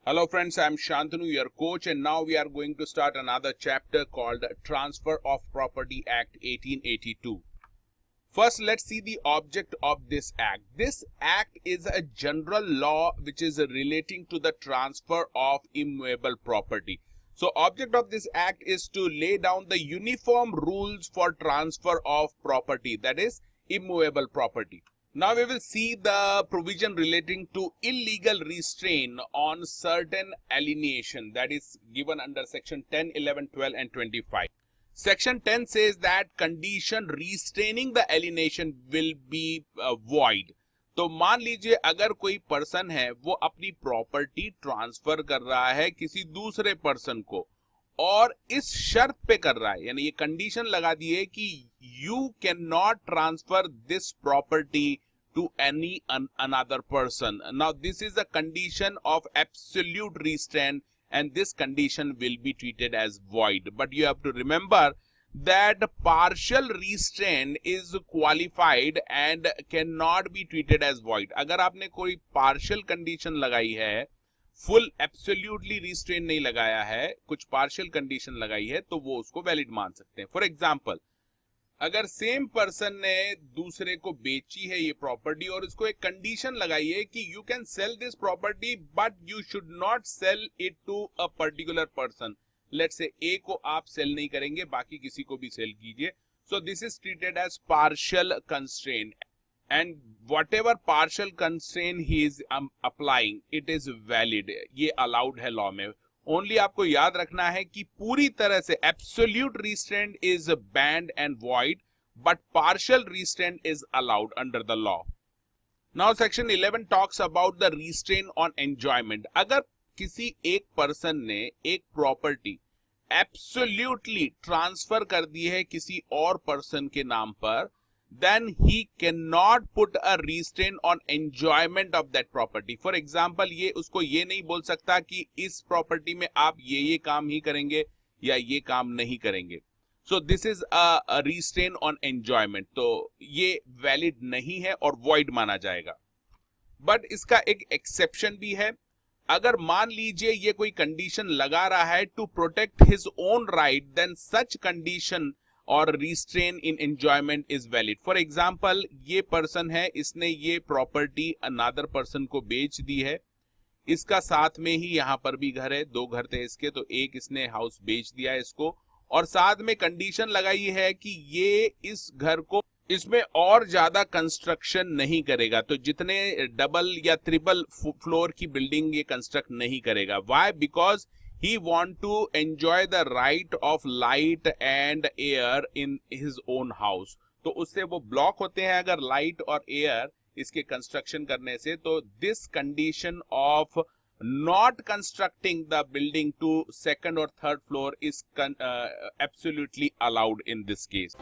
Hello friends, I am Shantanu, your coach, and now we are going to start another chapter called Transfer of Property Act 1882. First, let's see the object of this act. This act is a general law which is relating to the transfer of immovable property. So, object of this act is to lay down the uniform rules for transfer of property, that is immovable property. Now we will see the provision relating to illegal restraint on certain alienation, that is given under section 10, 11, 12 and 25. Section 10 says that condition restraining the alienation will be void. तो मान लीजिए अगर कोई person है वो अपनी property transfer कर रहा है किसी दूसरे पर्सन को और इस शर्त पे कर रहा है, यानी ये कंडीशन लगा दी है कि you can not transfer this property to any another person. Now this is a condition of absolute restraint and this condition will be treated as void. But you have to remember that partial restraint is qualified and cannot be treated as void. अगर आपने कोई partial condition लगाई है, full absolutely restraint नहीं लगाया है, कुछ partial condition लगाई है, तो वो उसको valid मान सकते हैं. For example, अगर सेम पर्सन ने दूसरे को बेची है ये प्रॉपर्टी और इसको एक कंडीशन लगाई है कि you can sell this property but you should not sell it to a particular person, let's say A को आप सेल नहीं करेंगे, बाकी किसी को भी सेल कीजिए. So this is treated as partial constraint and whatever partial constraint he is applying it is valid. ये अलाउड है लॉ में. ओनली आपको याद रखना है कि पूरी तरह से absolute restraint is banned and void but partial restraint is allowed under the law. Now section 11 talks about the restraint on enjoyment. अगर किसी एक पर्सन ने एक प्रॉपर्टी एब्सोल्यूटली ट्रांसफर कर दी है किसी और पर्सन के नाम पर, then he cannot put a restraint on enjoyment of that property. For example, ये उसको ये नहीं बोल सकता कि इस प्रॉपर्टी में आप ये काम ही करेंगे या ये काम नहीं करेंगे. So this is a restraint on enjoyment. तो ये valid नहीं है और void माना जाएगा. But इसका एक exception भी है. अगर मान लीजिए ये कोई कंडीशन लगा रहा है to protect his own right, then such condition और restraint in enjoyment is valid. For example, ये पर्सन है, इसने ये प्रॉपर्टी अनदर पर्सन को बेच दी है. इसका साथ में ही यहाँ पर भी घर है, 2 घर थे इसके, तो एक इसने हाउस बेच दिया है इसको और साथ में कंडीशन लगाई है कि ये इस घर को इसमें और ज्यादा कंस्ट्रक्शन नहीं करेगा, तो जितने डबल या ट्रिपल फ्लोर की बिल्डिंग ये कंस्ट्रक्ट नहीं करेगा. Why? Because he want to enjoy the right of light and air in his own house. तो उससे वो ब्लॉक होते हैं अगर लाइट और एयर इसके कंस्ट्रक्शन करने से. तो this condition of not constructing the building to second और third floor is absolutely allowed in this case.